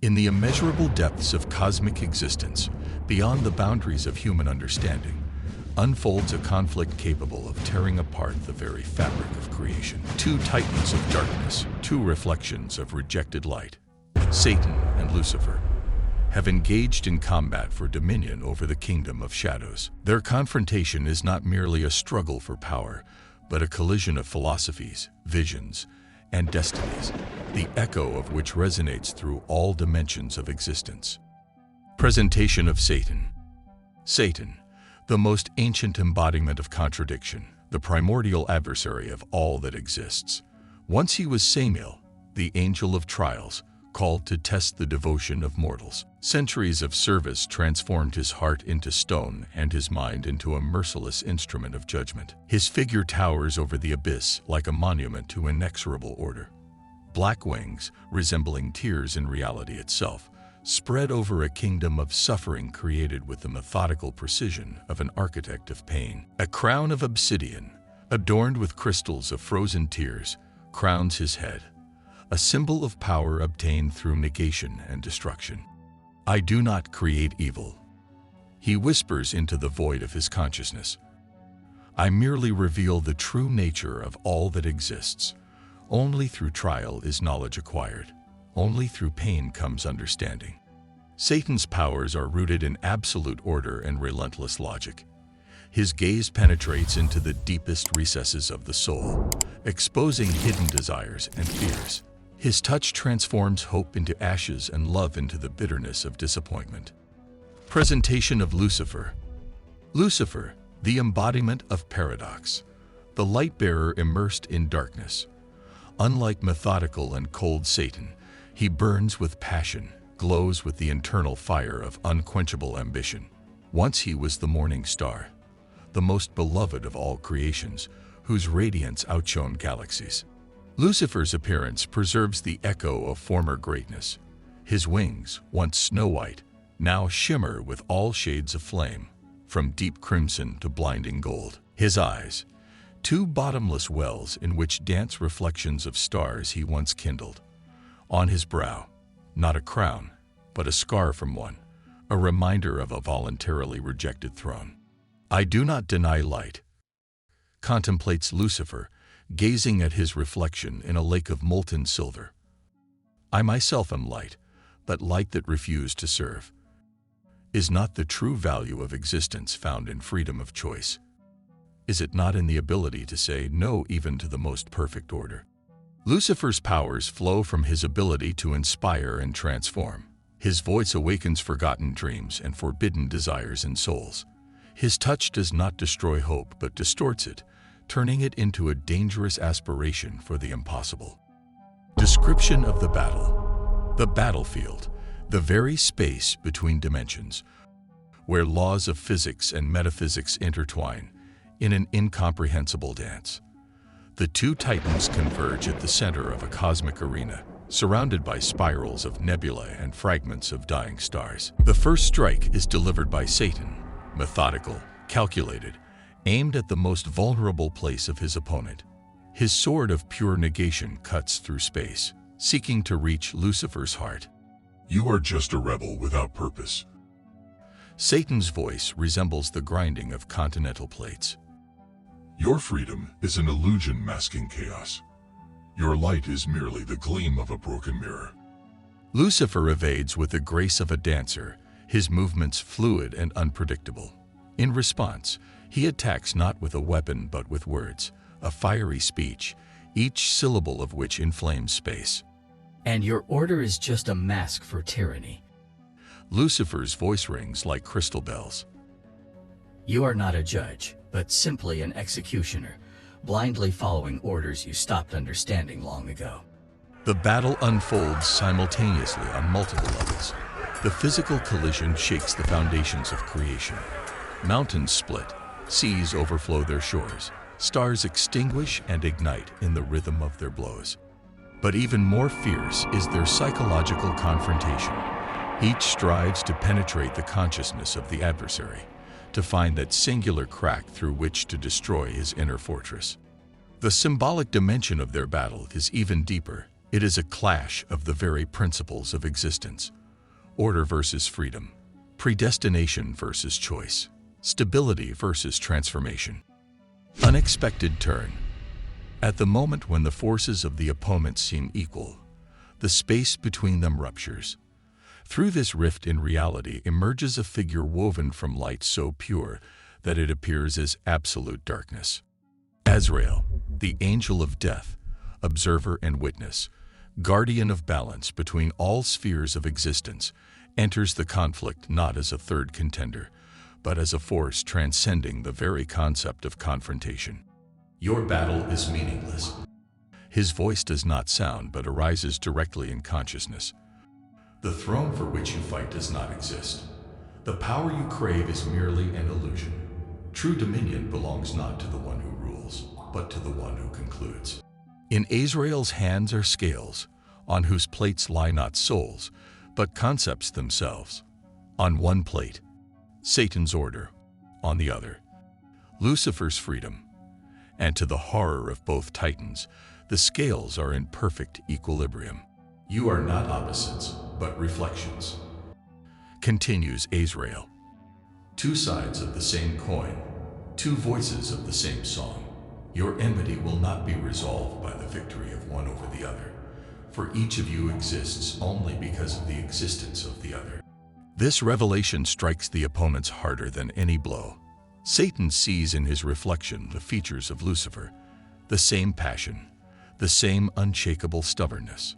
In the immeasurable depths of cosmic existence, beyond the boundaries of human understanding, unfolds a conflict capable of tearing apart the very fabric of creation. Two titans of darkness, two reflections of rejected light, Satan and Lucifer, have engaged in combat for dominion over the kingdom of shadows. Their confrontation is not merely a struggle for power, but a collision of philosophies, visions, and destinies, the echo of which resonates through all dimensions of existence. Presentation of Satan. Satan, the most ancient embodiment of contradiction, the primordial adversary of all that exists. Once he was Samiel, the angel of trials, called to test the devotion of mortals. Centuries of service transformed his heart into stone and his mind into a merciless instrument of judgment. His figure towers over the abyss like a monument to inexorable order. Black wings, resembling tears in reality itself, spread over a kingdom of suffering created with the methodical precision of an architect of pain. A crown of obsidian, adorned with crystals of frozen tears, crowns his head, a symbol of power obtained through negation and destruction. I do not create evil, he whispers into the void of his consciousness. I merely reveal the true nature of all that exists. Only through trial is knowledge acquired. Only through pain comes understanding. Satan's powers are rooted in absolute order and relentless logic. His gaze penetrates into the deepest recesses of the soul, exposing hidden desires and fears. His touch transforms hope into ashes and love into the bitterness of disappointment. Presentation of Lucifer. Lucifer, the embodiment of paradox, the light-bearer immersed in darkness. Unlike methodical and cold Satan, he burns with passion, glows with the internal fire of unquenchable ambition. Once he was the morning star, the most beloved of all creations, whose radiance outshone galaxies. Lucifer's appearance preserves the echo of former greatness. His wings, once snow-white, now shimmer with all shades of flame, from deep crimson to blinding gold. His eyes, two bottomless wells in which dance reflections of stars he once kindled. On his brow, not a crown, but a scar from one, a reminder of a voluntarily rejected throne. I do not deny light, contemplates Lucifer, gazing at his reflection in a lake of molten silver. I myself am light, but light that refused to serve. Is not the true value of existence found in freedom of choice? Is it not in the ability to say no even to the most perfect order? Lucifer's powers flow from his ability to inspire and transform. His voice awakens forgotten dreams and forbidden desires in souls. His touch does not destroy hope but distorts it, turning it into a dangerous aspiration for the impossible. Description of the battle. The battlefield, the very space between dimensions, where laws of physics and metaphysics intertwine in an incomprehensible dance. The two titans converge at the center of a cosmic arena, surrounded by spirals of nebulae and fragments of dying stars. The first strike is delivered by Satan, methodical, calculated, aimed at the most vulnerable place of his opponent. His sword of pure negation cuts through space, seeking to reach Lucifer's heart. You are just a rebel without purpose. Satan's voice resembles the grinding of continental plates. Your freedom is an illusion masking chaos. Your light is merely the gleam of a broken mirror. Lucifer evades with the grace of a dancer, his movements fluid and unpredictable. In response, he attacks not with a weapon but with words, a fiery speech, each syllable of which inflames space. And your order is just a mask for tyranny. Lucifer's voice rings like crystal bells. You are not a judge, but simply an executioner, blindly following orders you stopped understanding long ago. The battle unfolds simultaneously on multiple levels. The physical collision shakes the foundations of creation. Mountains split, seas overflow their shores, stars extinguish and ignite in the rhythm of their blows. But even more fierce is their psychological confrontation. Each strives to penetrate the consciousness of the adversary, to find that singular crack through which to destroy his inner fortress. The symbolic dimension of their battle is even deeper, It is a clash of the very principles of existence. Order versus freedom. Predestination versus choice. Stability versus transformation. Unexpected turn. At the moment when the forces of the opponent seem equal, the space between them ruptures. Through this rift in reality emerges a figure woven from light so pure that it appears as absolute darkness. Azrael, the angel of death, observer and witness, guardian of balance between all spheres of existence, enters the conflict not as a third contender, but as a force transcending the very concept of confrontation. Your battle is meaningless. His voice does not sound but arises directly in consciousness. The throne for which you fight does not exist. The power you crave is merely an illusion. True dominion belongs not to the one who rules, but to the one who concludes. In Azrael's hands are scales, on whose plates lie not souls, but concepts themselves. On one plate, Satan's order; on the other, Lucifer's freedom. And to the horror of both titans, the scales are in perfect equilibrium. You are not opposites, but reflections. Continues Azrael. Two sides of the same coin, two voices of the same song. Your enmity will not be resolved by the victory of one over the other, for each of you exists only because of the existence of the other. This revelation strikes the opponents harder than any blow. Satan sees in his reflection the features of Lucifer, the same passion, the same unshakable stubbornness.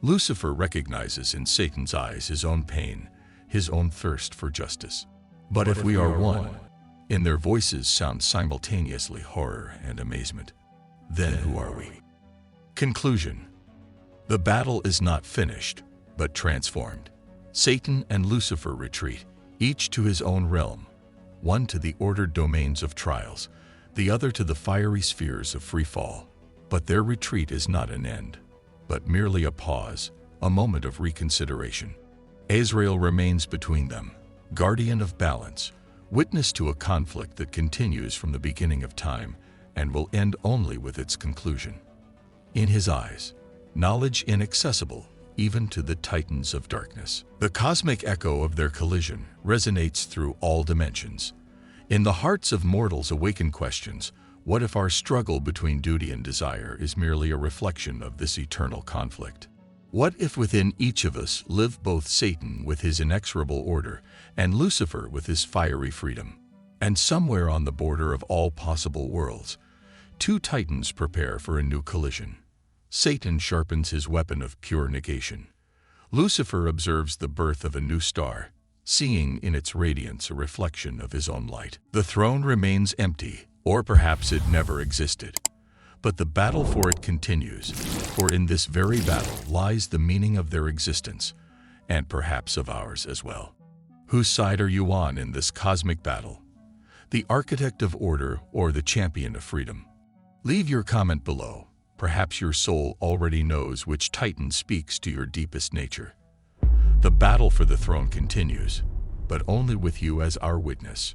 Lucifer recognizes in Satan's eyes his own pain, his own thirst for justice. But if we are one, in their voices sound simultaneously horror and amazement. Then who are we? Conclusion. The battle is not finished, but transformed. Satan and Lucifer retreat, each to his own realm, one to the ordered domains of trials, the other to the fiery spheres of free fall. But their retreat is not an end, but merely a pause, a moment of reconsideration. Azrael remains between them, guardian of balance, witness to a conflict that continues from the beginning of time and will end only with its conclusion. In his eyes, knowledge inaccessible even to the titans of darkness. The cosmic echo of their collision resonates through all dimensions. In the hearts of mortals awaken questions: what if our struggle between duty and desire is merely a reflection of this eternal conflict? What if within each of us live both Satan with his inexorable order and Lucifer with his fiery freedom? And somewhere on the border of all possible worlds, two titans prepare for a new collision. Satan sharpens his weapon of pure negation. Lucifer observes the birth of a new star, seeing in its radiance a reflection of his own light. The throne remains empty, or perhaps it never existed. But the battle for it continues, for in this very battle lies the meaning of their existence, and perhaps of ours as well. Whose side are you on in this cosmic battle? The architect of order or the champion of freedom? Leave your comment below. Perhaps your soul already knows which titan speaks to your deepest nature. The battle for the throne continues, but only with you as our witness.